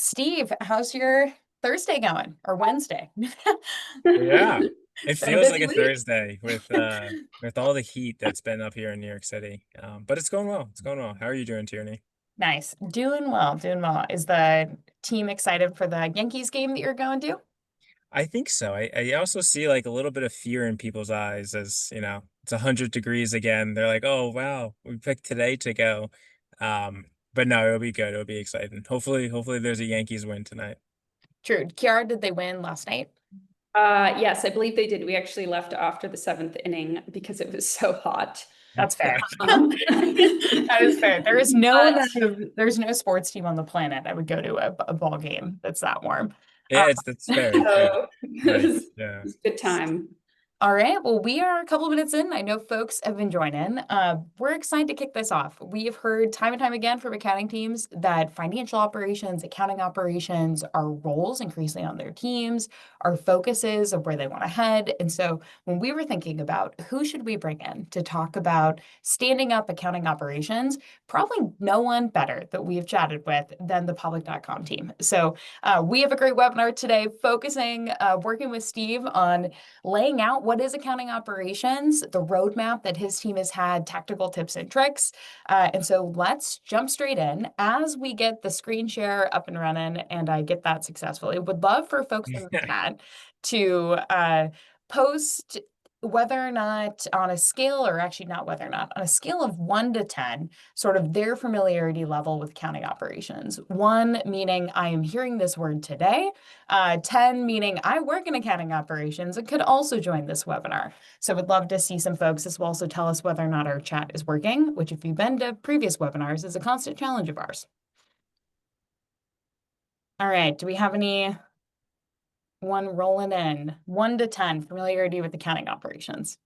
Steve, how's your Thursday going or Wednesday? Yeah, it Been a feels like busy a week. Thursday with all the heat that's been up here in New York City. But it's going well. It's going well. How are you doing, Tierney? Nice. Doing well, doing well. Is the team excited for the Yankees game that you're going to? I think so. I also see like a little bit of fear in people's eyes as, it's 100 degrees again. They're like, oh wow, we picked today to go. But no, it'll be good. It'll be exciting. Hopefully there's a Yankees win tonight. True. Kiara, did they win last night? Yes, I believe they did. We actually left after the seventh inning because it was so hot. That's fair. Um, That is fair. There is no but amount of there's no sports team on the planet that would go to a ball game that's that warm. Uh, Yeah, that's fair. Yeah. so Nice. Yeah. it was a good time. All right. Well, we are a couple of minutes in. I know folks have been joining. We're excited to kick this off. We have heard time and time again from accounting teams that financial operations, accounting operations are roles increasingly on their teams, are focuses of where they want to head. And so when we were thinking about who should we bring in to talk about standing up accounting operations, probably no one better that we have chatted with than the public.com team. So we have a great webinar today focusing, working with Steve on laying out what is accounting operations, the roadmap that his team has had, tactical tips and tricks. And so let's jump straight in as we get the screen share up and running and I get that successfully. Would love for folks in the chat to post whether or not on a scale, or actually not whether or not, on a scale of 1 to 10, sort of their familiarity level with accounting operations. 1 meaning I am hearing this word today. 10 meaning I work in accounting operations and could also join this webinar. So would love to see some folks. This will also tell us whether or not our chat is working, which if you've been to previous webinars is a constant challenge of ours. All right, do we have anyone rolling in? 1 to 10, familiarity with accounting operations.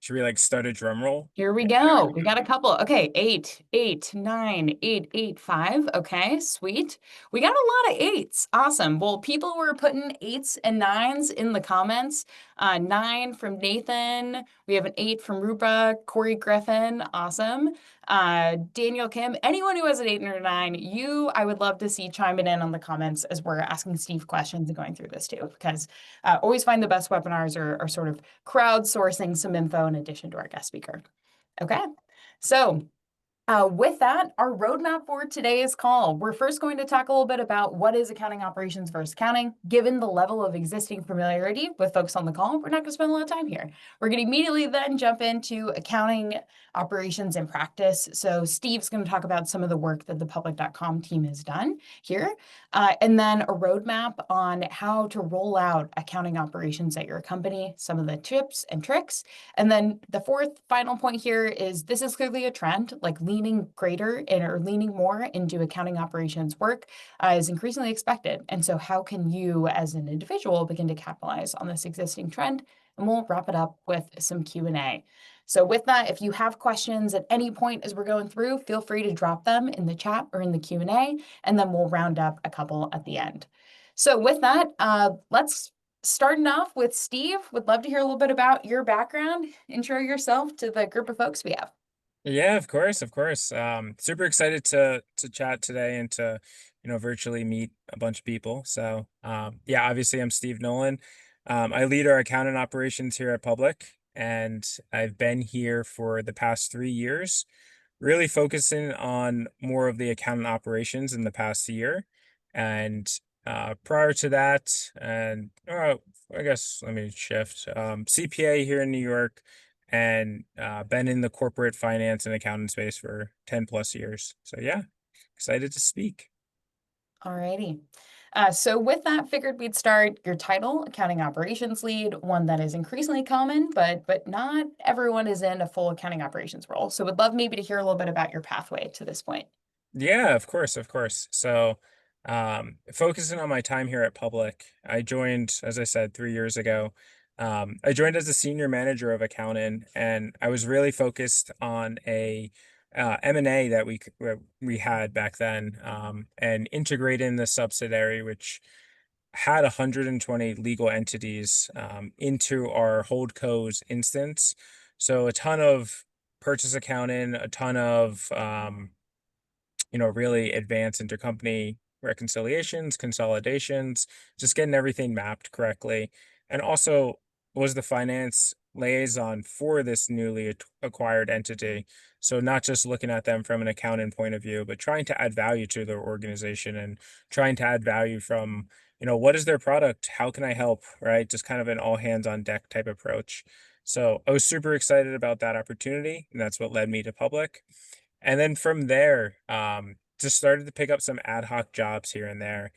Should we like start a drum roll? Here we go. We got a couple. Okay, 8, 8, 9, 8, 8, 5. Okay, sweet. We got a lot of eights. Awesome. Well, people were putting eights and nines in the comments. 9 from Nathan. We have an 8 from Rupa, Corey Griffin. Awesome. Daniel Kim. Anyone who has an 8 or a 9, I would love to see chiming in on the comments as we're asking Steve questions and going through this too, because always find the best webinars are sort of crowdsourcing some info in addition to our guest speaker. Okay, so with that, our roadmap for today's call, we're first going to talk a little bit about what is accounting operations versus accounting. Given the level of existing familiarity with folks on the call, we're not going to spend a lot of time here. We're going to immediately then jump into accounting operations in practice. So Steve's going to talk about some of the work that the public.com team has done here, and then a roadmap on how to roll out accounting operations at your company, some of the tips and tricks. And then the fourth final point here is this is clearly a trend, like leaning greater or leaning more into accounting operations work is increasingly expected. And so how can you as an individual begin to capitalize on this existing trend? And we'll wrap it up with some Q&A. So with that, if you have questions at any point as we're going through, feel free to drop them in the chat or in the Q&A, and then we'll round up a couple at the end. So with that, let's starting off with Steve. Would love to hear a little bit about your background. Intro yourself to the group of folks we have. Yeah, of course, of course. Super excited to chat today and to, virtually meet a bunch of people. So, yeah, obviously I'm Steve Nolan. I lead our accountant operations here at Public, and I've been here for the past 3 years, really focusing on more of the accountant operations in the past year. And prior to that, and I guess let me shift. CPA here in New York and been in the corporate finance and accounting space for 10 plus years. So yeah, excited to speak. All righty. So with that, figured we'd start your title, accounting operations lead, one that is increasingly common, but not everyone is in a full accounting operations role. So would love maybe to hear a little bit about your pathway to this point. Yeah, of course, of course. So focusing on my time here at Public, I joined, as I said, 3 years ago. I joined as a senior manager of accounting, and I was really focused on a M&A that we had back then, and integrating the subsidiary, which had 120 legal entities into our holdco's instance. So a ton of purchase accounting, a ton of really advance intercompany reconciliations, consolidations, just getting everything mapped correctly. And also was the finance liaison for this newly acquired entity. So not just looking at them from an accounting point of view, but trying to add value to their organization and trying to add value from, what is their product? How can I help? Right? Just kind of an all hands on deck type approach. So I was super excited about that opportunity, and that's what led me to public. And then from there, just started to pick up some ad hoc jobs here and there.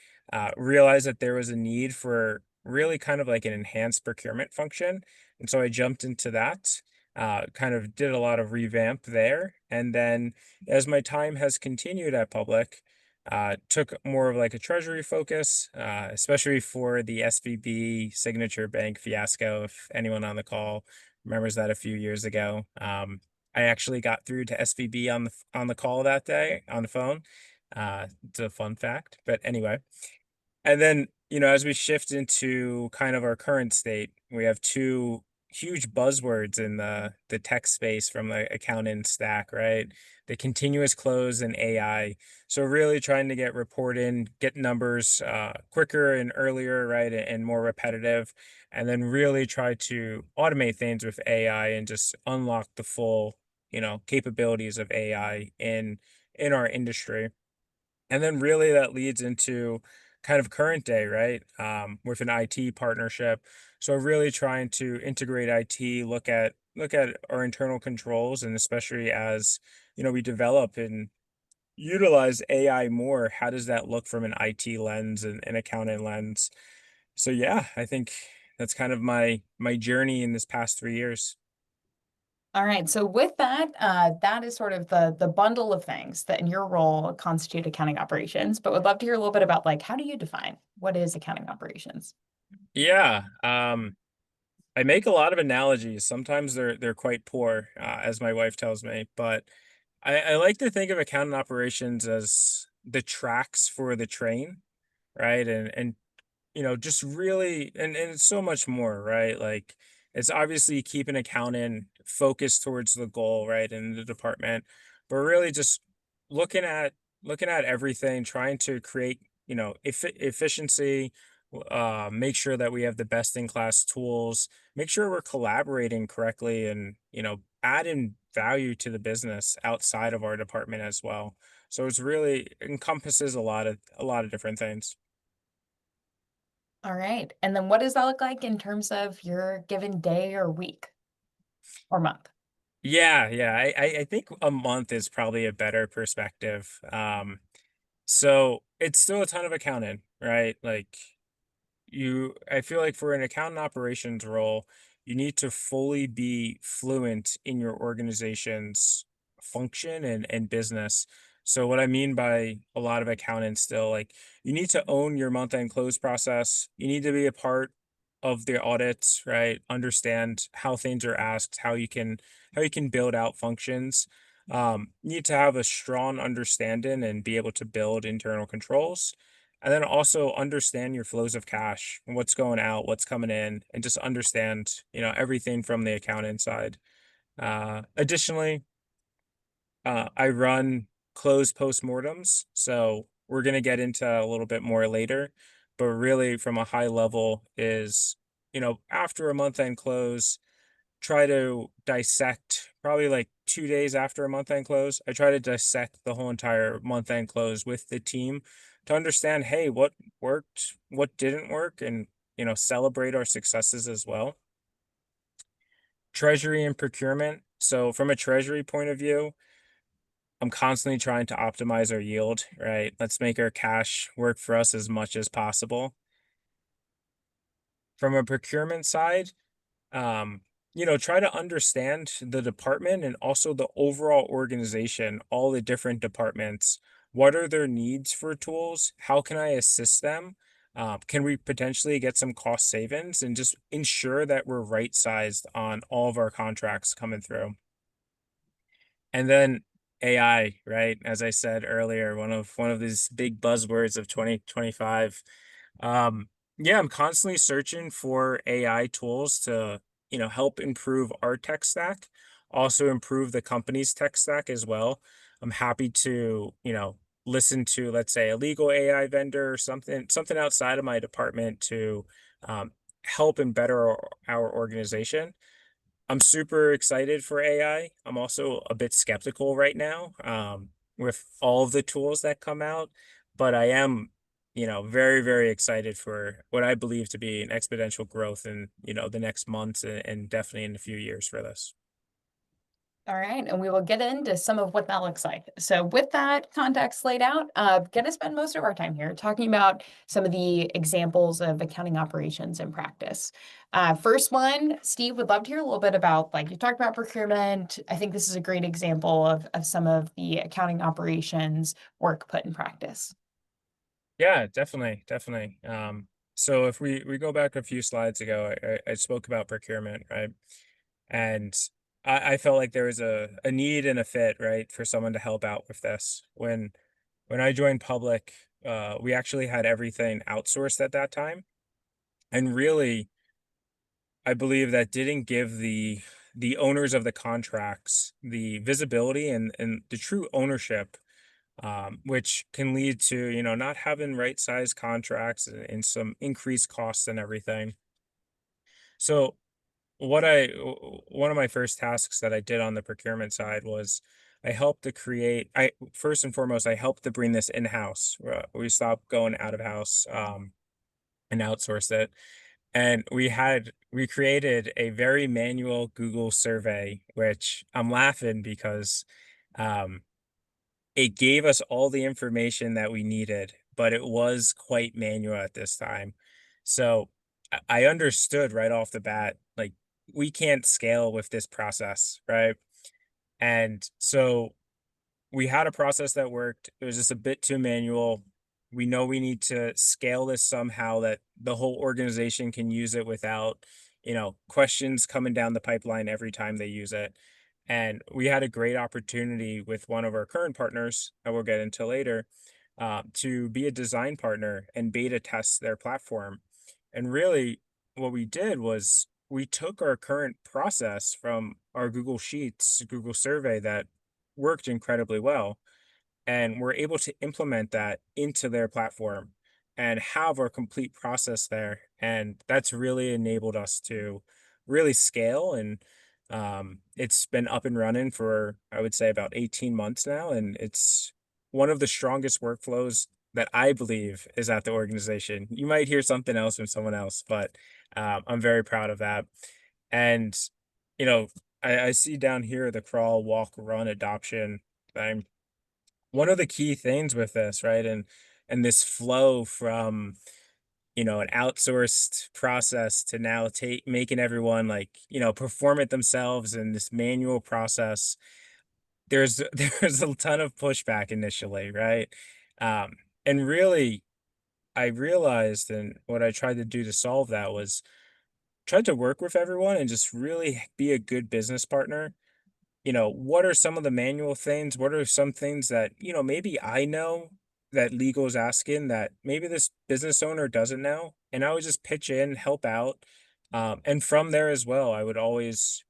Realized that there was a need for really kind of like an enhanced procurement function. And so I jumped into that, kind of did a lot of revamp there. And then as my time has continued at Public, took more of like a treasury focus, especially for the SVB Signature Bank fiasco. If anyone on the call remembers that a few years ago. I actually got through to SVB on the call that day on the phone. It's a fun fact, but anyway. And then, as we shift into kind of our current state, we have two huge buzzwords in the tech space from the accounting stack, right? The continuous close and AI. So really trying to get reporting, get numbers quicker and earlier, right, and more repetitive, and then really try to automate things with AI and just unlock the full, capabilities of AI in our industry. And then really that leads into kind of current day, right? With an IT partnership. So really trying to integrate IT, look at our internal controls, and especially as we develop and utilize AI more, how does that look from an IT lens and an accounting lens? So yeah, I think that's kind of my journey in this past 3 years. All right. So with that, that is sort of the bundle of things that in your role constitute accounting operations. But would love to hear a little bit about like how do you define what is accounting operations? Yeah. I make a lot of analogies. Sometimes they're quite poor, as my wife tells me. But I like to think of accounting operations as the tracks for the train, right? And just really, and it's so much more, right? Like it's obviously keeping accounting focused towards the goal, right, in the department, but really just looking at looking at everything, trying to create, efficiency, make sure that we have the best in class tools, make sure we're collaborating correctly, and adding value to the business outside of our department as well. So it's really encompasses a lot of different things. All right. And then what does that look like in terms of your given day or week or month? Yeah, yeah. I think a month is probably a better perspective. So it's still a ton of accounting, right? Like I feel like for an accountant operations role, you need to fully be fluent in your organization's function and business. So what I mean by a lot of accounting still, like you need to own your month end close process. You need to be a part of the audits, right? Understand how things are asked, how you can build out functions. You need to have a strong understanding and be able to build internal controls, and then also understand your flows of cash and what's going out, what's coming in, and just understand, everything from the accounting side. Additionally, I run closed postmortems, so we're gonna get into a little bit more later, but really from a high level is, after a month end close, try to dissect probably like 2 days after a month end close. I try to dissect the whole entire month end close with the team to understand, hey, what worked, what didn't work, and celebrate our successes as well. Treasury and procurement. So from a treasury point of view, I'm constantly trying to optimize our yield, right? Let's make our cash work for us as much as possible. From a procurement side, um try to understand the department and also the overall organization, all the different departments. What are their needs for tools? How can I assist them? Can we potentially get some cost savings and just ensure that we're right sized on all of our contracts coming through? And then AI, right? As I said earlier, one of these big buzzwords of 2025. um, yeah, I'm constantly searching for AI tools to, help improve our tech stack, also improve the company's tech stack as well. I'm happy to, listen to, let's say, a legal AI vendor or something outside of my department to um, help and better our organization. I'm super excited for AI. I'm also a bit skeptical right now with all of the tools that come out, but I am, very, very excited for what I believe to be an exponential growth in, the next months and definitely in a few years for this. All right, and we will get into some of what that looks like. So, with that context laid out, going to spend most of our time here talking about some of the examples of accounting operations in practice. First one, Steve, would love to hear a little bit about, like you talked about procurement. I think this is a great example of some of the accounting operations work put in practice. Yeah, definitely, definitely. So if we go back a few slides ago, I spoke about procurement, right? And I felt like there was a need and a fit, right, for someone to help out with this. When I joined public, we actually had everything outsourced at that time. And really, I believe that didn't give the owners of the contracts the visibility and the true ownership, which can lead to, not having right size contracts and some increased costs and everything. So one of my first tasks that I did on the procurement side was I helped to create, I first and foremost, I helped to bring this in-house. We stopped going out of house and outsourced it. And we created a very manual Google survey, which I'm laughing because um, it gave us all the information that we needed, but it was quite manual at this time. So I understood right off the bat, like we can't scale with this process, right? And so we had a process that worked. It was just a bit too manual. We know we need to scale this somehow that the whole organization can use it without, questions coming down the pipeline every time they use it. And we had a great opportunity with one of our current partners that we'll get into later to be a design partner and beta test their platform. And really, what we did was we took our current process from our Google Sheets, Google survey that worked incredibly well, and we're able to implement that into their platform and have our complete process there. And that's really enabled us to really scale. And it's been up and running for, I would say, about 18 months now. And it's one of the strongest workflows that I believe is at the organization. You might hear something else from someone else, but I'm very proud of that. And, you know, I see down here the crawl, walk, run adoption. I'm one of the key things with this, right? And this flow from, an outsourced process to now take making everyone like, perform it themselves in this manual process. There's there's a ton of pushback initially, right? And really I realized and what I tried to do to solve that was tried to work with everyone and just really be a good business partner. What are some of the manual things? What are some things that, maybe I know that legal is asking that maybe this business owner doesn't know? And I would just pitch in, help out. And from there as well, I would always,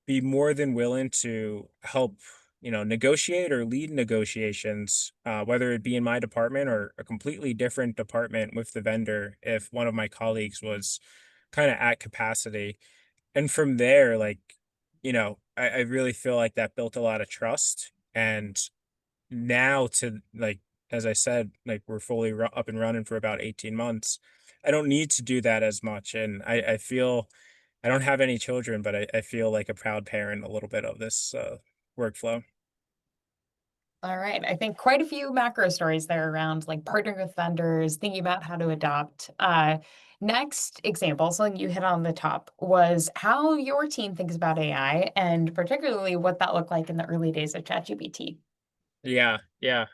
be more than willing to help, negotiate or lead negotiations, whether it be in my department or a completely different department with the vendor if one of my colleagues was kind of at capacity. And from there, like, I really feel like that built a lot of trust. And now to like, as I said, like we're fully up and running for about 18 months. I don't need to do that as much. And I feel I don't have any children, but I feel like a proud parent a little bit of this workflow. All right. I think quite a few macro stories there around like partnering with vendors, thinking about how to adopt. Next example, something you hit on the top was how your team thinks about AI and particularly what that looked like in the early days of ChatGPT. Yeah, yeah.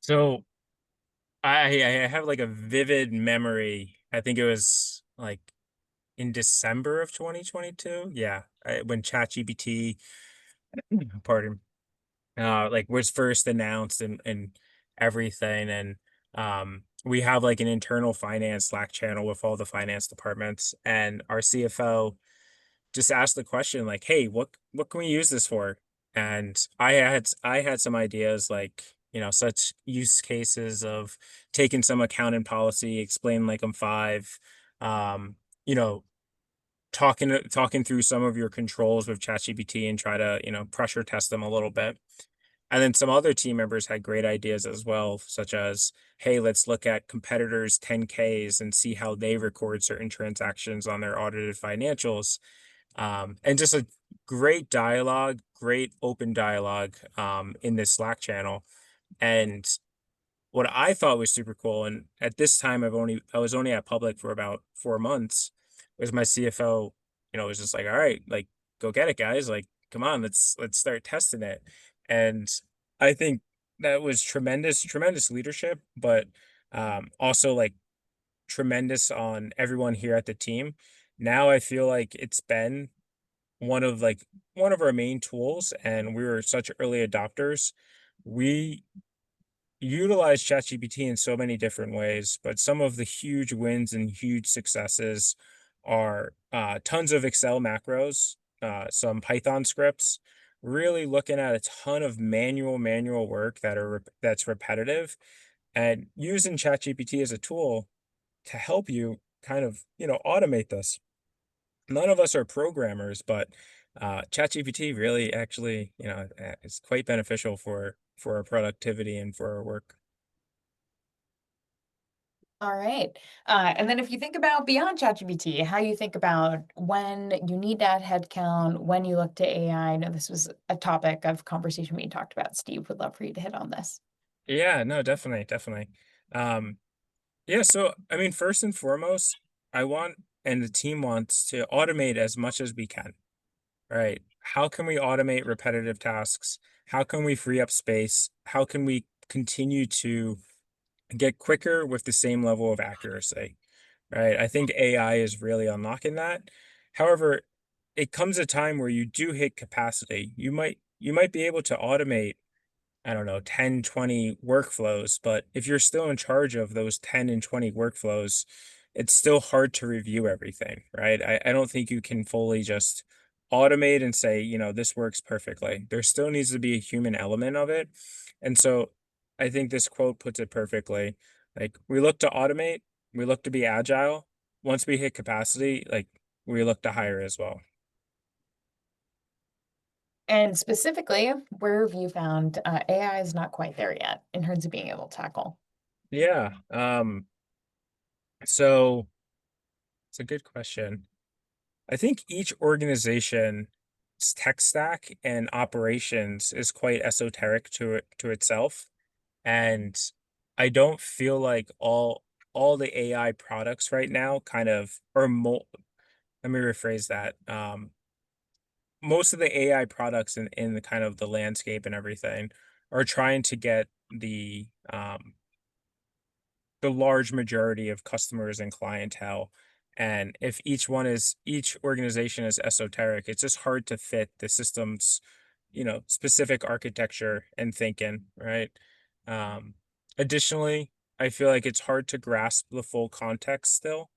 So I have like a vivid memory. I think it was like in December of 2022. Yeah, when ChatGPT, pardon, like was first announced and everything, and we have like an internal finance Slack channel with all the finance departments, and our CFO just asked the question like, "Hey, what can we use this for?" And I had some ideas like, such use cases of taking some accounting policy, explain like I'm five, um, you know, talking through some of your controls with ChatGPT and try to, pressure test them a little bit. And then some other team members had great ideas as well, such as, hey, let's look at competitors' 10Ks and see how they record certain transactions on their audited financials. And just a great dialogue, great open dialogue in this Slack channel. And what I thought was super cool, and at this time I was only at public for about 4 months, was my CFO, was just like, all right, like go get it, guys. Like, come on, let's start testing it. And I think that was tremendous, tremendous leadership, but also like tremendous on everyone here at the team. Now I feel like it's been one of our main tools, and we were such early adopters. We utilize ChatGPT in so many different ways, but some of the huge wins and huge successes are tons of Excel macros, some Python scripts, really looking at a ton of manual work that's repetitive, and using ChatGPT as a tool to help you kind of, automate this. None of us are programmers, but ChatGPT really actually, is quite beneficial for our productivity and for our work. All right. And then if you think about beyond ChatGPT, how you think about when you need to add headcount, when you look to AI. I know this was a topic of conversation we talked about. Steve, would love for you to hit on this. Yeah, no, definitely, definitely. Um, yeah, so I mean, first and foremost, I want and the team wants to automate as much as we can, right? How can we automate repetitive tasks? How can we free up space? How can we continue to get quicker with the same level of accuracy? Right? I think AI is really unlocking that. However, it comes a time where you do hit capacity. You might be able to automate, I don't know, 10, 20 workflows, but if you're still in charge of those 10 and 20 workflows, it's still hard to review everything, right? I don't think you can fully just automate and say, this works perfectly. There still needs to be a human element of it. And so I think this quote puts it perfectly. Like, we look to automate, we look to be agile. Once we hit capacity, like, we look to hire as well. And specifically, where have you found AI is not quite there yet in terms of being able to tackle? Yeah. So it's a good question. I think each organization's tech stack and operations is quite esoteric to itself. And I don't feel like all the AI products right now kind of let me rephrase that. Most of the AI products in the kind of the landscape and everything are trying to get the large majority of customers and clientele. And if each organization is esoteric, it's just hard to fit the system's, specific architecture and thinking, right? Um, Additionally, I feel like it's hard to grasp the full context still.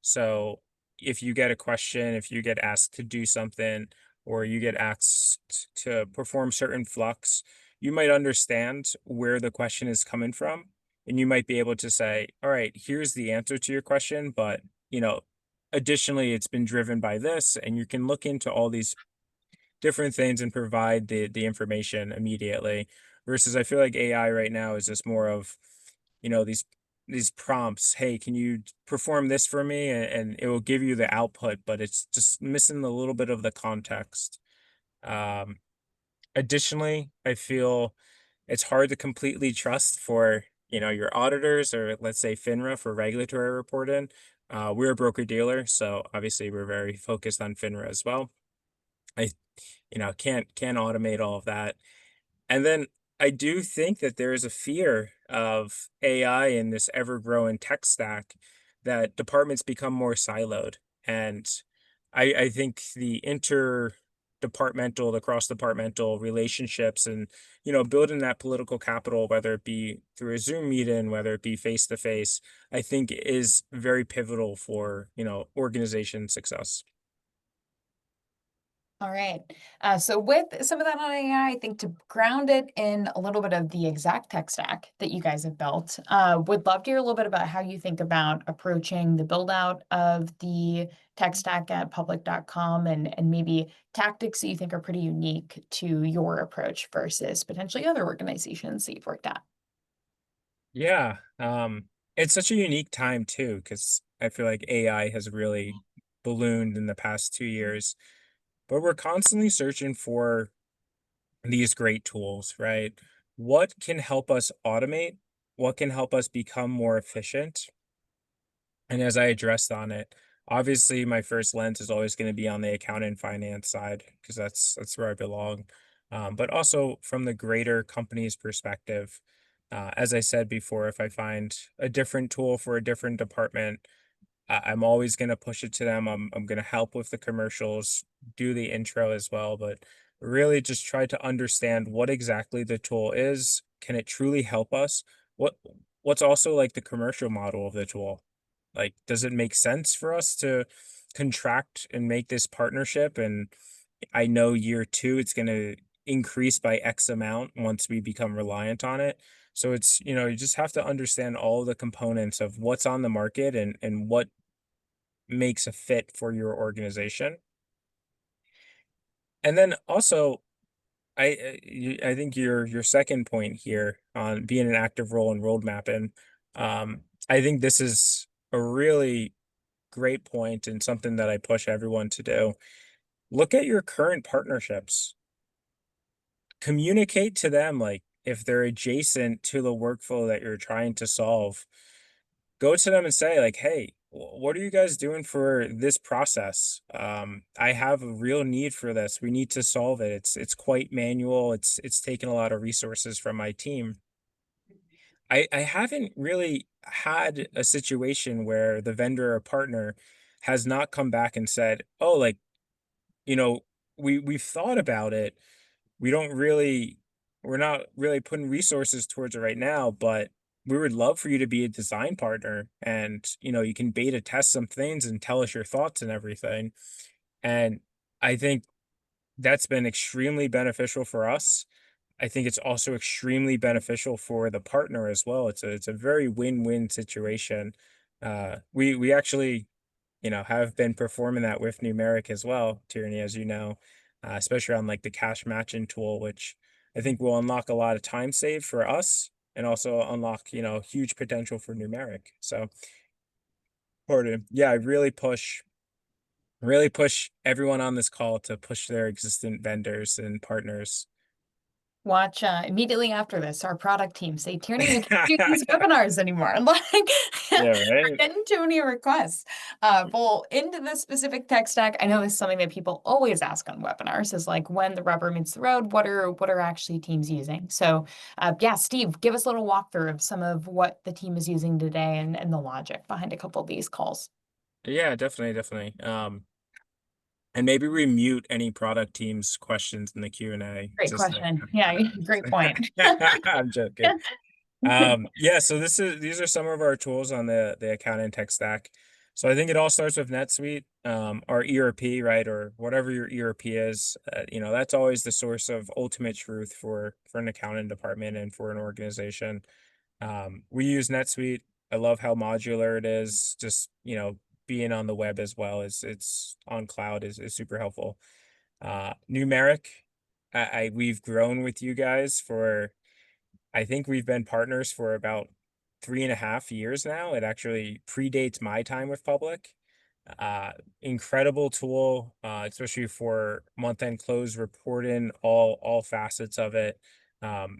So if you get a question, if you get asked to do something, or you get asked to perform certain flux, you might understand where the question is coming from. And you might be able to say, all right, here's the answer to your question, but, you know, additionally, it's been driven by this. And you can look into all these different things and provide the information immediately. Versus I feel like AI right now is just more of, these prompts. Hey, can you perform this for me? And it will give you the output, but it's just missing a little bit of the context. Um, Additionally, I feel it's hard to completely trust for, your auditors, or let's say FINRA for regulatory reporting. We're a broker dealer, so obviously we're very focused on FINRA as well. I, can't automate all of that. And then I do think that there is a fear of AI in this ever growing tech stack, that departments become more siloed. And I think the cross departmental relationships, and, building that political capital, whether it be through a Zoom meeting, whether it be face to face, I think is very pivotal for, organization success. All right. So with some of that on AI, I think to ground it in a little bit of the exact tech stack that you guys have built, would love to hear a little bit about how you think about approaching the build out of the tech stack at public.com and maybe tactics that you think are pretty unique to your approach versus potentially other organizations that you've worked at. Yeah, it's such a unique time too, because I feel like AI has really ballooned in the past 2 years, but we're constantly searching for these great tools, right? What can help us automate? What can help us become more efficient? And as I addressed on it, obviously my first lens is always going to be on the account and finance side because that's where I belong. But also from the greater company's perspective, as I said before, if I find a different tool for a different department, I'm always going to push it to them. I'm going to help with the commercials, do the intro as well, but really just try to understand what exactly the tool is. Can it truly help us? What what's also like the commercial model of the tool? Like, does it make sense for us to contract and make this partnership? And I know year two, it's going to increase by X amount once we become reliant on it. So it's, you just have to understand all the components of what's on the market and what makes a fit for your organization. And then also, I think your second point here on being an active role in road mapping, I think this is a really great point and something that I push everyone to do. Look at your current partnerships. Communicate to them like if they're adjacent to the workflow that you're trying to solve, go to them and say like, "Hey, what are you guys doing for this process? I have a real need for this. We need to solve it. It's quite manual. It's taken a lot of resources from my team." I haven't really had a situation where the vendor or partner has not come back and said, "Oh, like, you know, we've thought about it. We don't really we're not really putting resources towards it right now, but we would love for you to be a design partner and, you can beta test some things and tell us your thoughts and everything." And I think that's been extremely beneficial for us. I think it's also extremely beneficial for the partner as well. It's a very win-win situation. We actually, have been performing that with numeric as well, Tyranny, as you know, especially on like the cash matching tool, which I think will unlock a lot of time saved for us and also unlock, huge potential for numeric. So, pardon, yeah, I really push everyone on this call to push their existing vendors and partners. Watch immediately after this, our product team say, Tierney, we can't do these webinars anymore. Like, Yeah, we're right. getting too many requests. Well, into the specific tech stack, I know this is something that people always ask on webinars is like when the rubber meets the road, what are actually teams using? So yeah, Steve, give us a little walkthrough of some of what the team is using today and the logic behind a couple of these calls. Yeah, definitely, definitely. And maybe we mute any product team's questions in the Q&A. Great Just like question. Yeah, great point. I'm joking. Yeah, so these are some of our tools on the accounting tech stack. So I think it all starts with NetSuite, our ERP, right, or whatever your ERP is. That's always the source of ultimate truth for an accounting department and for an organization. We use NetSuite. I love how modular it is. Just being on the web as well as it's on cloud is super helpful. Numeric, we've grown with you guys for I think we've been partners for about 3.5 years now. It actually predates my time with Public. Uh, Incredible tool, especially for month-end close reporting, all facets of it.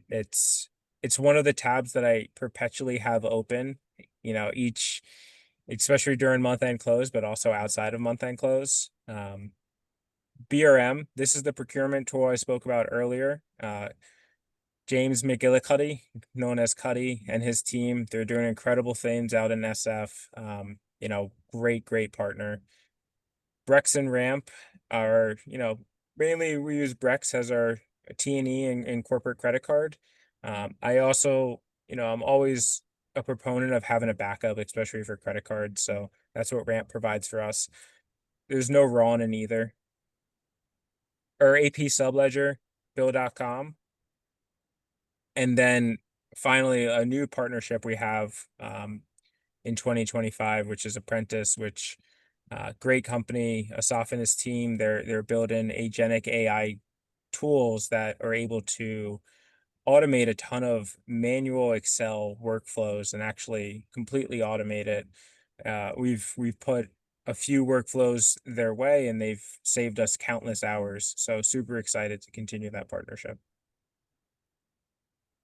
It's one of the tabs that I perpetually have open, each, especially during month-end close, but also outside of month-end close. BRM, this is the procurement tool I spoke about earlier. James McGillicuddy, known as Cuddy, and his team, they're doing incredible things out in SF. Great partner. Brex and Ramp are, mainly we use Brex as our T&E and corporate credit card. I also, I'm always a proponent of having a backup, especially for credit cards. So that's what Ramp provides for us. There's no RON in either. or AP subledger, bill.com. And then finally, a new partnership we have in 2025, which is Apprentice, which great company, Asaf and his team, they're building agentic AI tools that are able to automate a ton of manual Excel workflows and actually completely automate it. We've put a few workflows their way and they've saved us countless hours. So super excited to continue that partnership.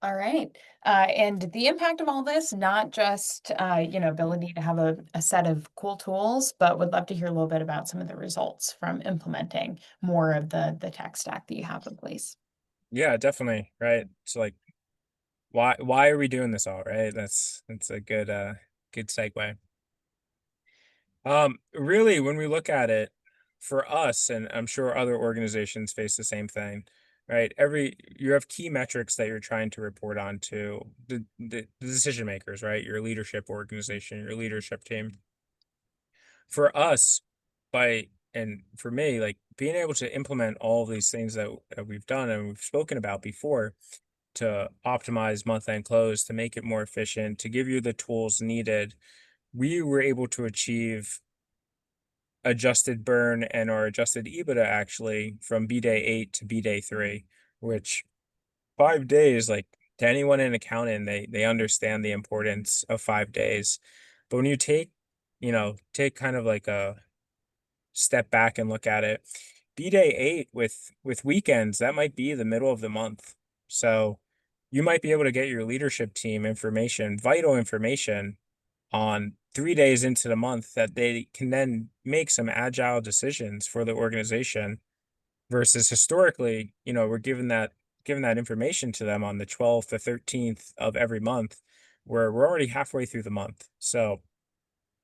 All right. And the impact of all this, not just, ability to have a set of cool tools, but would love to hear a little bit about some of the results from implementing more of the tech stack that you have in place. Yeah, definitely. Right. It's like, why are we doing this all, right? That's a good segue. Really, when we look at it, for us, and I'm sure other organizations face the same thing, right? You have key metrics that you're trying to report on to the decision makers, right? Your leadership organization, your leadership team. For us, and for me, like being able to implement all of these things that we've done and we've spoken about before to optimize month-end close, to make it more efficient, to give you the tools needed, we were able to achieve adjusted burn and our adjusted EBITDA actually from B day 8 to B day 3, which 5 days, like to anyone in accounting, they understand the importance of 5 days. But when you take kind of like a step back and look at it, B day 8 with weekends, that might be the middle of the month. So you might be able to get your leadership team information, vital information on 3 days into the month that they can then make some agile decisions for the organization versus historically, we're given that information to them on the 12th to 13th of every month where we're already halfway through the month. So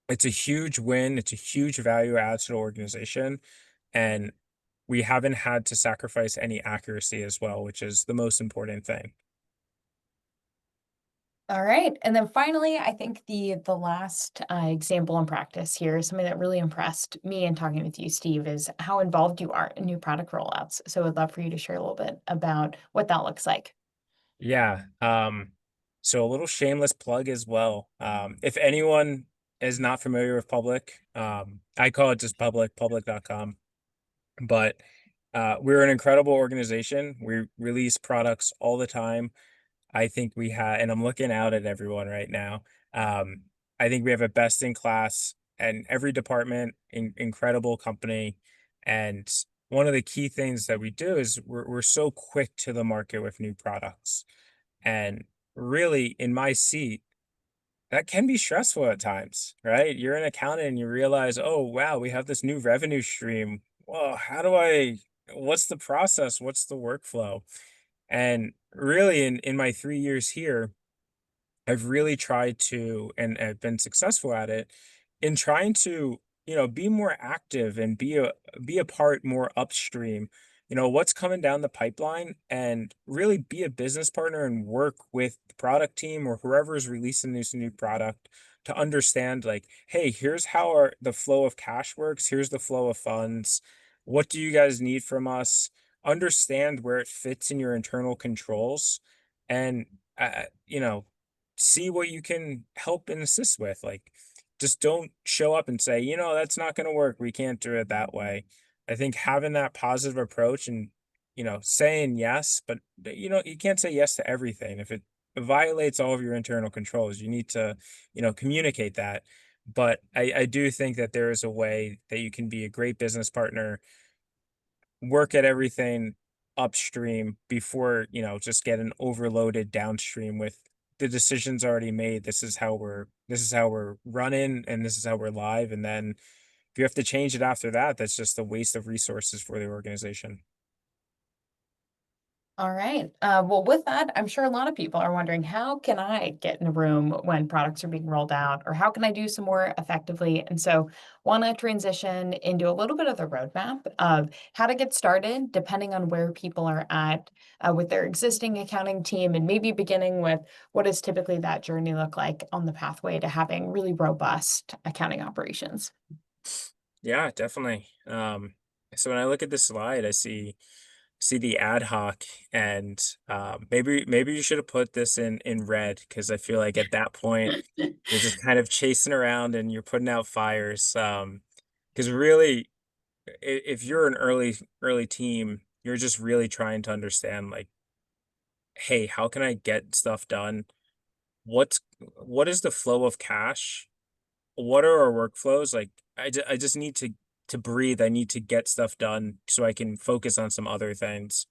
it's a huge win. It's a huge value add to the organization. And we haven't had to sacrifice any accuracy as well, which is the most important thing. All right. And then finally, I think the last example in practice here, something that really impressed me in talking with you, Steve, is how involved you are in new product rollouts. So I'd love for you to share a little bit about what that looks like. Yeah. So a little shameless plug as well. If anyone is not familiar with Public, I call it just public.com. But we're an incredible organization. We release products all the time. I think we have, and I'm looking out at everyone right now. Um, I think we have a best in class and every department, incredible company. And one of the key things that we do is we're so quick to the market with new products. And really, in my seat, that can be stressful at times, right? You're an accountant and you realize, oh, wow, we have this new revenue stream. Well, what's the process? What's the workflow? And really, in my 3 years here, I've really tried to, and I've been successful at it, in trying to, be more active and be a part more upstream. What's coming down the pipeline, and really be a business partner and work with the product team or whoever is releasing this new product to understand, like, hey, here's how the flow of cash works. Here's the flow of funds. What do you guys need from us? Understand where it fits in your internal controls, and you know see what you can help and assist with. Like, just don't show up and say, that's not going to work. We can't do it that way. I think having that positive approach and, saying yes, but you can't say yes to everything. If it violates all of your internal controls, you need to, communicate that. But I do think that there is a way that you can be a great business partner, work at everything upstream before, just getting overloaded downstream with the decisions already made. This is how we're running and this is how we're live. And then if you have to change it after that, that's just a waste of resources for the organization. All right. Well, with that, I'm sure a lot of people are wondering, how can I get in a room when products are being rolled out, or how can I do some more effectively? And so, want to transition into a little bit of the roadmap of how to get started, depending on where people are at with their existing accounting team, and maybe beginning with what does typically that journey look like on the pathway to having really robust accounting operations. Yeah, definitely. So when I look at this slide, I see see the ad hoc, and maybe you should have put this in red, because I feel like at that point you're just kind of chasing around and you're putting out fires. Because really, if you're an early team, you're just really trying to understand, like, hey, how can I get stuff done? What's what is the flow of cash? What are our workflows? Like, I just need to breathe. I need to get stuff done so I can focus on some other things.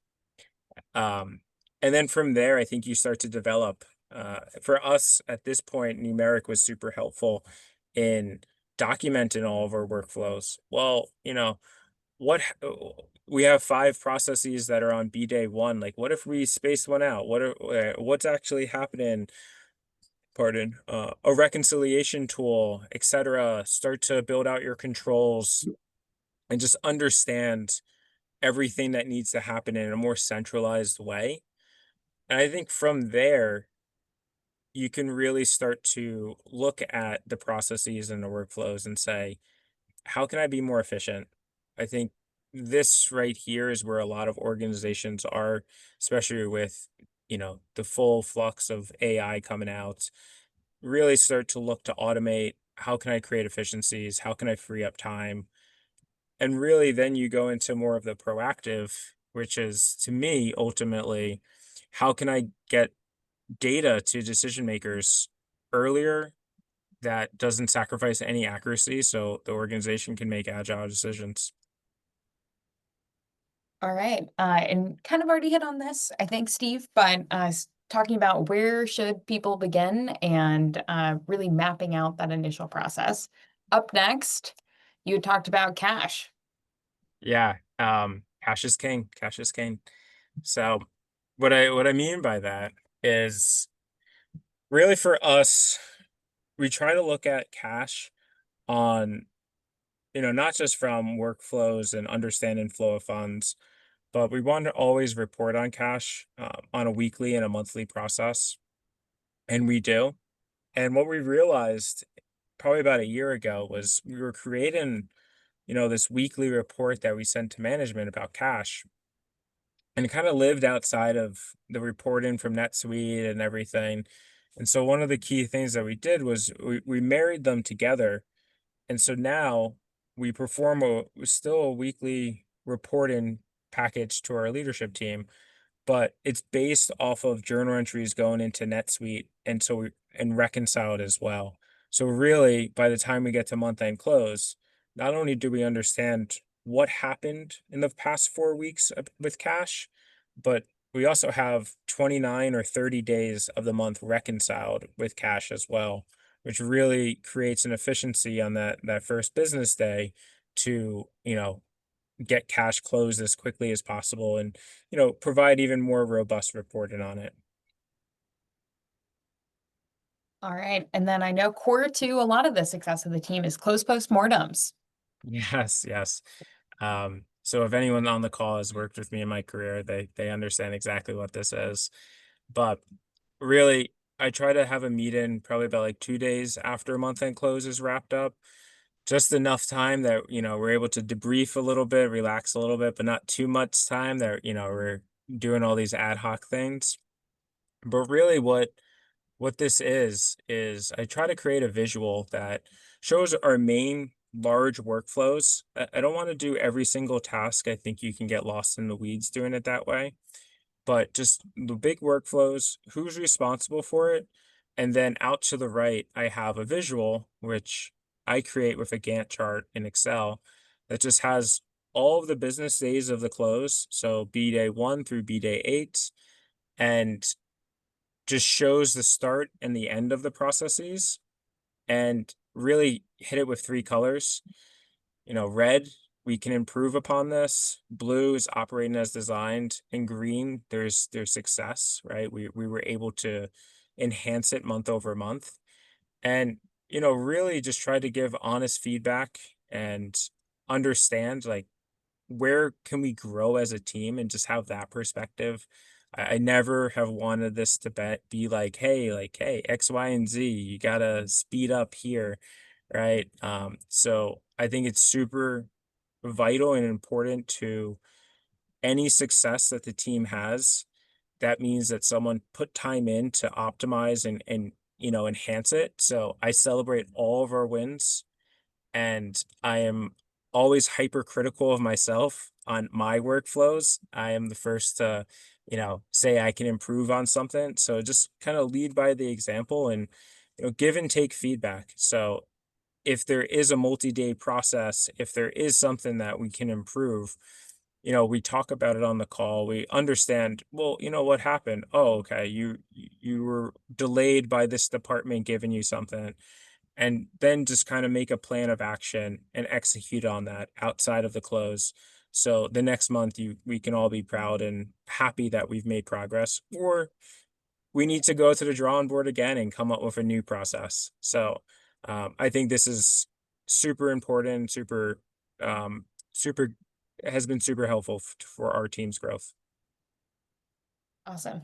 Um, and then from there, I think you start to develop. For us at this point, numeric was super helpful in documenting all of our workflows. Well, we have 5 processes that are on B day one. Like, what if we space one out? What's actually happening? Pardon, a reconciliation tool, etc. Start to build out your controls and just understand everything that needs to happen in a more centralized way. And I think from there, you can really start to look at the processes and the workflows and say, how can I be more efficient? I think this right here is where a lot of organizations are, especially with, the full flux of AI coming out. Really start to look to automate. How can I create efficiencies? How can I free up time? And really, then you go into more of the proactive, which is, to me, ultimately, how can I get data to decision makers earlier that doesn't sacrifice any accuracy so the organization can make agile decisions? All right. And kind of already hit on this, I think, Steve, but talking about where should people begin and really mapping out that initial process. Up next, you talked about cash. Yeah, cash is king. Cash is king. So what I mean by that is, really, for us, we try to look at cash on, not just from workflows and understanding flow of funds, but we want to always report on cash on a weekly and a monthly process. And we do. And what we realized probably about a year ago was we were creating, this weekly report that we sent to management about cash. And it kind of lived outside of the reporting from NetSuite and everything. And so one of the key things that we did was we married them together. And so now we perform still a weekly reporting package to our leadership team, but it's based off of journal entries going into NetSuite, and and reconciled as well. So really, by the time we get to month end close, not only do we understand what happened in the past 4 weeks with cash, but we also have 29 or 30 days of the month reconciled with cash as well, which really creates an efficiency on that first business day to, get cash closed as quickly as possible, and provide even more robust reporting on it. All right. And then I know core to a lot of the success of the team is close postmortems. Yes, yes. So if anyone on the call has worked with me in my career, they understand exactly what this is. But really, I try to have a meeting probably about like 2 days after month end close is wrapped up. Just enough time that, we're able to debrief a little bit, relax a little bit, but not too much time that, we're doing all these ad hoc things. But really, what this is I try to create a visual that shows our main large workflows. I don't want to do every single task. I think you can get lost in the weeds doing it that way. But just the big workflows, who's responsible for it, and then out to the right, I have a visual which I create with a Gantt chart in Excel that just has all of the business days of the close, so B day 1 through B day 8, and just shows the start and the end of the processes, and really hit it with 3 colors. Red, we can improve upon this. Blue is operating as designed, and green, there's success, right? We were able to enhance it month over month, and really just try to give honest feedback and understand, like, where can we grow as a team, and just have that perspective. I never have wanted this to be like, hey, X, Y, and Z, you gotta speed up here, right? So I think it's super vital and important to any success that the team has, that means that someone put time in to optimize and enhance it. So I celebrate all of our wins, and I am always hypercritical of myself on my workflows. I am the first to, say I can improve on something. So just kind of lead by the example and, give and take feedback. So if there is a multi-day process, if there is something that we can improve, we talk about it on the call. We understand, well, what happened? Oh, okay. You were delayed by this department giving you something, and then just kind of make a plan of action and execute on that outside of the close. So the next month we can all be proud and happy that we've made progress, or we need to go to the drawing board again and come up with a new process. So I think this is super important, super has been super helpful for our team's growth. Awesome.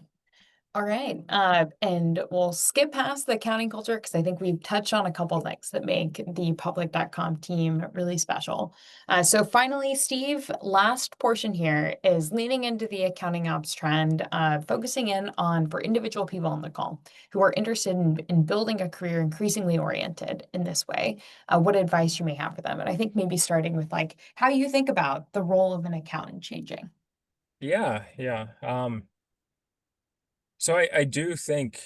All right. And we'll skip past the accounting culture because I think we've touched on a couple things that make the public.com team really special. So finally, Steve, last portion here is leaning into the accounting ops trend, focusing in on for individual people on the call who are interested in building a career increasingly oriented in this way, what advice you may have for them. And I think maybe starting with like how you think about the role of an accountant changing. Yeah, yeah. So I do think,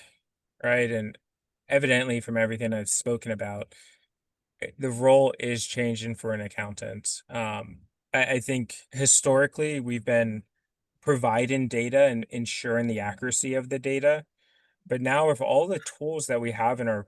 right, and evidently from everything I've spoken about, the role is changing for an accountant. I think historically we've been providing data and ensuring the accuracy of the data. But now with all the tools that we have in our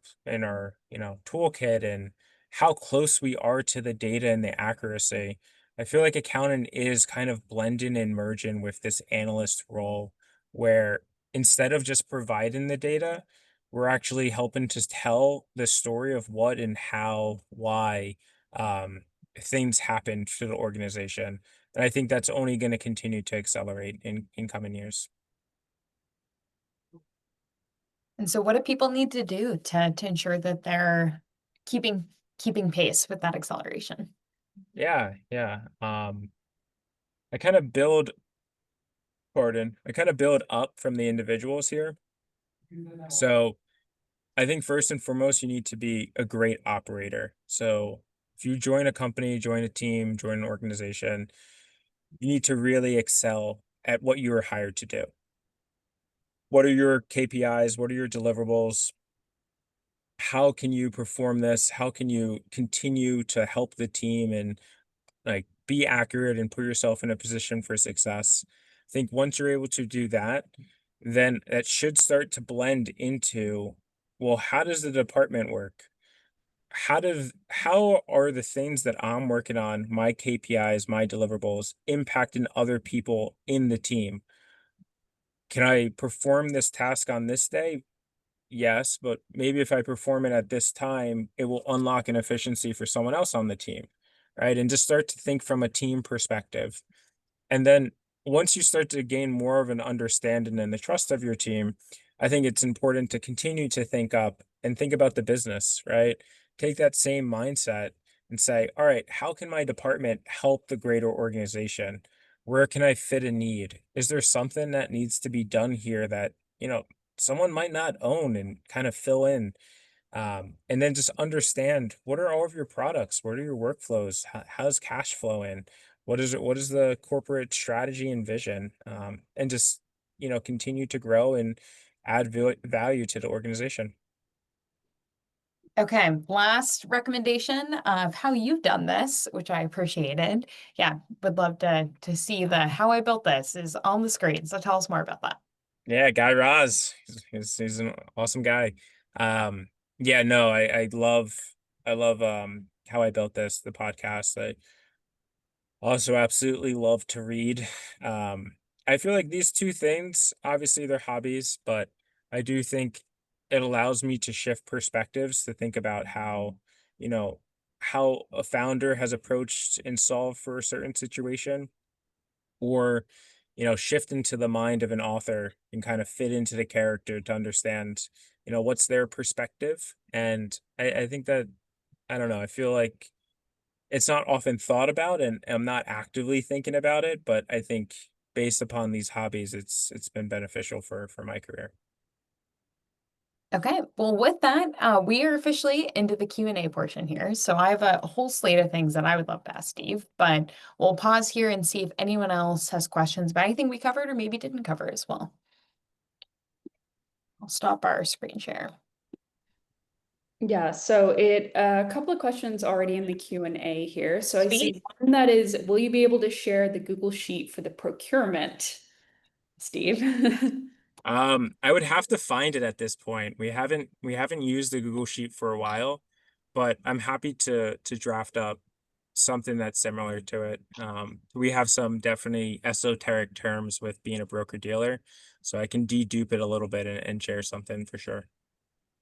toolkit and how close we are to the data and the accuracy, I feel like accounting is kind of blending and merging with this analyst role where instead of just providing the data, we're actually helping to tell the story of what and how, why um, things happen to the organization. And I think that's only going to continue to accelerate in coming years. And so what do people need to do to ensure that they're keeping keeping pace with that acceleration? Yeah, yeah. I kind of build, I kind of build up from the individuals here. So I think first and foremost, you need to be a great operator. So if you join a company, join a team, join an organization, you need to really excel at what you were hired to do. What are your KPIs? What are your deliverables? How can you perform this? How can you continue to help the team and like be accurate and put yourself in a position for success? I think once you're able to do that, then that should start to blend into, well, how does the department work? How are the things that I'm working on, my KPIs, my deliverables, impacting other people in the team? Can I perform this task on this day? Yes, but maybe if I perform it at this time, it will unlock an efficiency for someone else on the team, right? And just start to think from a team perspective. And then once you start to gain more of an understanding and the trust of your team, I think it's important to continue to think up and think about the business, right? Take that same mindset and say, all right, how can my department help the greater organization? Where can I fit a need? Is there something that needs to be done here that, someone might not own, and kind of fill in? And then just understand, what are all of your products? What are your workflows? How's cash flow in? What is it? What is the corporate strategy and vision? And just, continue to grow and add value to the organization. Okay, last recommendation of how you've done this, which I appreciated. Yeah, would love to see the how I built this is on the screen. So tell us more about that. Yeah, Guy Raz. He's an awesome guy. Yeah, no, I love how I built this, the podcast. I also absolutely love to read. I feel like these two things, obviously they're hobbies, but I do think it allows me to shift perspectives to think about you know, how a founder has approached and solved for a certain situation, or, shift into the mind of an author and kind of fit into the character to understand, what's their perspective. And I think that, I don't know, I feel like it's not often thought about, and I'm not actively thinking about it, but I think based upon these hobbies, it's been beneficial for my career. Okay, well, with that, we are officially into the Q&A portion here. So I have a whole slate of things that I would love to ask Steve, but we'll pause here and see if anyone else has questions about anything we covered or maybe didn't cover as well. I'll stop our screen share. Yeah, so a couple of questions already in the Q&A here. So I see Sweet. one that is, will you be able to share the Google Sheet for the procurement, Steve? I would have to find it at this point. We haven't used the Google Sheet for a while, but I'm happy to draft up something that's similar to it. We have some definitely esoteric terms with being a broker dealer, so I can dedupe it a little bit and share something for sure.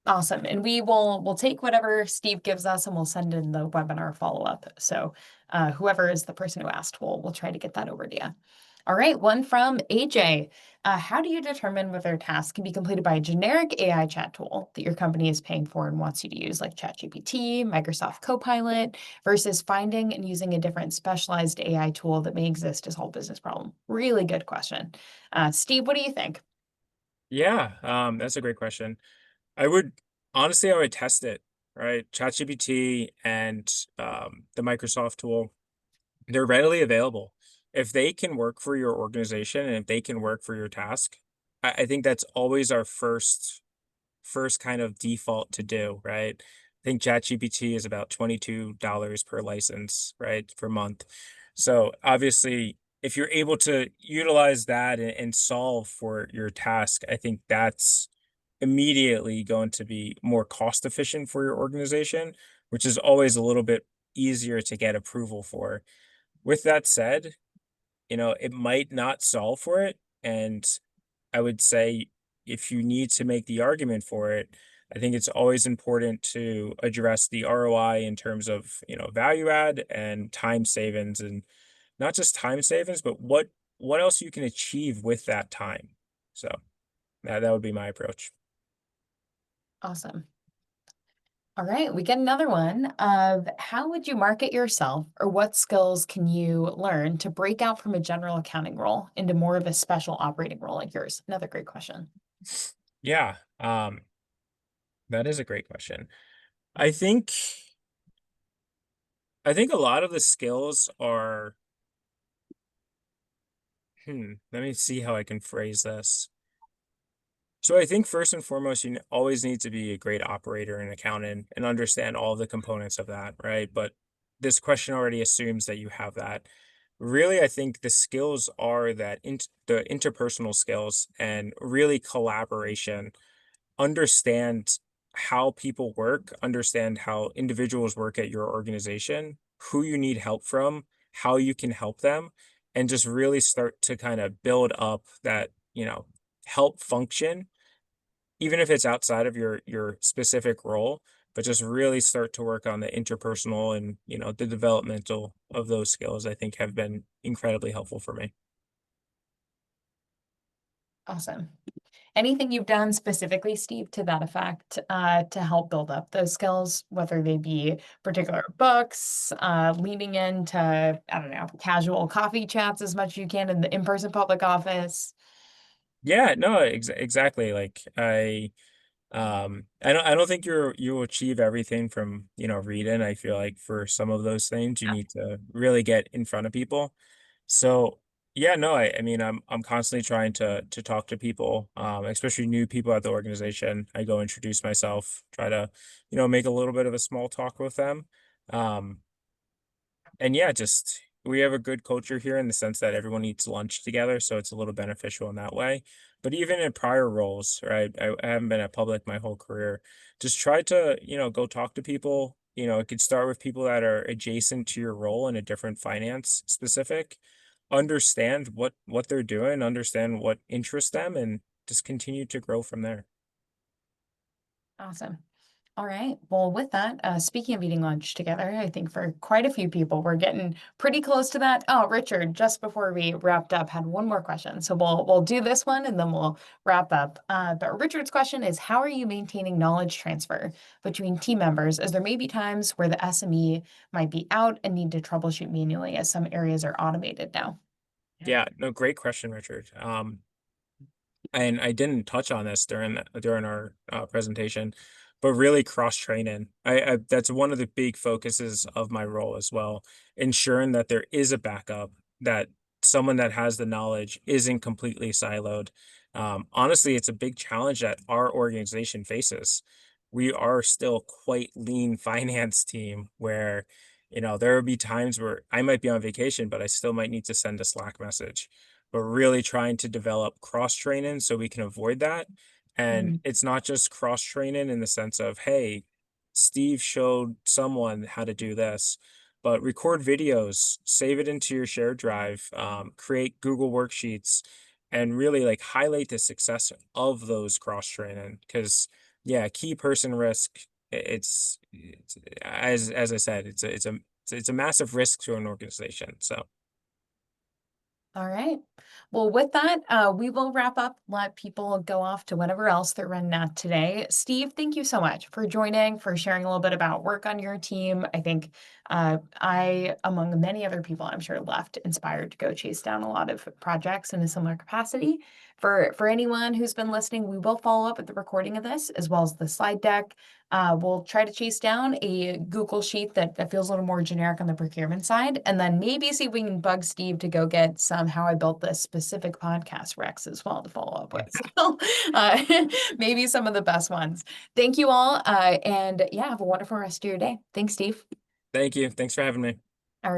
Awesome. And we'll take whatever Steve gives us and we'll send in the webinar follow-up. So whoever is the person who asked, we'll try to get that over to you. All right, one from AJ. How do you determine whether a task can be completed by a generic AI chat tool that your company is paying for and wants you to use, like ChatGPT, Microsoft Copilot, versus finding and using a different specialized AI tool that may exist to solve a business problem? Really good question. Steve, what do you think? Yeah, that's a great question. I would honestly, I would test it, right? ChatGPT and the Microsoft tool, they're readily available. If they can work for your organization and if they can work for your task, I think that's always our first kind of default to do, right? I think ChatGPT is about $22 per license, right, per month. So obviously, if you're able to utilize that and solve for your task, I think that's immediately going to be more cost efficient for your organization, which is always a little bit easier to get approval for. With that said, it might not solve for it. And I would say if you need to make the argument for it, I think it's always important to address the ROI in terms of, value add and time savings, and not just time savings, but what else you can achieve with that time. So that would be my approach. Awesome. All right, we get another one of how would you market yourself or what skills can you learn to break out from a general accounting role into more of a special operating role like yours? Another great question. Yeah, that is a great question. I think I think a lot of the skills are, let me see how I can phrase this. So I think first and foremost, always need to be a great operator and accountant and understand all the components of that, right? But this question already assumes that you have that. Really, I think the skills are the interpersonal skills and really collaboration. Understand how people work, understand how individuals work at your organization, who you need help from, how you can help them, and just really start to kind of build up that, help function, even if it's outside of your specific role, but just really start to work on the interpersonal and, the developmental of those skills, I think have been incredibly helpful for me. Awesome. Anything you've done specifically, Steve, to that effect, to help build up those skills, whether they be particular books, leaning into, I don't know, casual coffee chats as much as you can in the in-person public office? Yeah, no, exactly. Like I don't think you'll achieve everything from, reading. I feel like for some of those things you need to really get in front of people. So yeah, no, I mean I'm constantly trying to talk to people, especially new people at the organization. I go introduce myself, try to, make a little bit of a small talk with them. Um, and yeah, just we have a good culture here in the sense that everyone eats lunch together, so it's a little beneficial in that way. But even in prior roles, right? I haven't been at public my whole career. Just try to, go talk to people. It could start with people that are adjacent to your role in a different finance specific. Understand what they're doing, understand what interests them, and just continue to grow from there. Awesome. All right. Well, with that, speaking of eating lunch together, I think for quite a few people, we're getting pretty close to that. Oh, Richard, just before we wrapped up, had one more question. So we'll do this one and then we'll wrap up. But Richard's question is, how are you maintaining knowledge transfer between team members, as there may be times where the SME might be out and need to troubleshoot manually, as some areas are automated now? Yeah, no, great question, Richard. And I didn't touch on this during our presentation, but really cross training. I that's one of the big focuses of my role as well, ensuring that there is a backup, that someone that has the knowledge isn't completely siloed. Honestly, it's a big challenge that our organization faces. We are still quite lean finance team where, there will be times where I might be on vacation, but I still might need to send a Slack message, but really trying to develop cross training so we can avoid that. And Mm. it's not just cross training in the sense of, hey, Steve showed someone how to do this, but record videos, save it into your shared drive, create Google worksheets, and really like highlight the success of those cross training. Because yeah, key person risk. It's as I said, it's a massive risk to an organization. So. All right. Well, with that, we will wrap up, let people go off to whatever else they're running at today. Steve, thank you so much for joining, for sharing a little bit about work on your team. I think I, among many other people, I'm sure, left inspired to go chase down a lot of projects in a similar capacity. For anyone who's been listening, we will follow up with the recording of this as well as the slide deck. We'll try to chase down a Google sheet that feels a little more generic on the procurement side, and then maybe see if we can bug Steve to go get some how I built this specific podcast Rex as well to follow up with. So maybe some of the best ones. Thank you all, and yeah, have a wonderful rest of your day. Thanks, Steve. Thank you. Thanks for having me.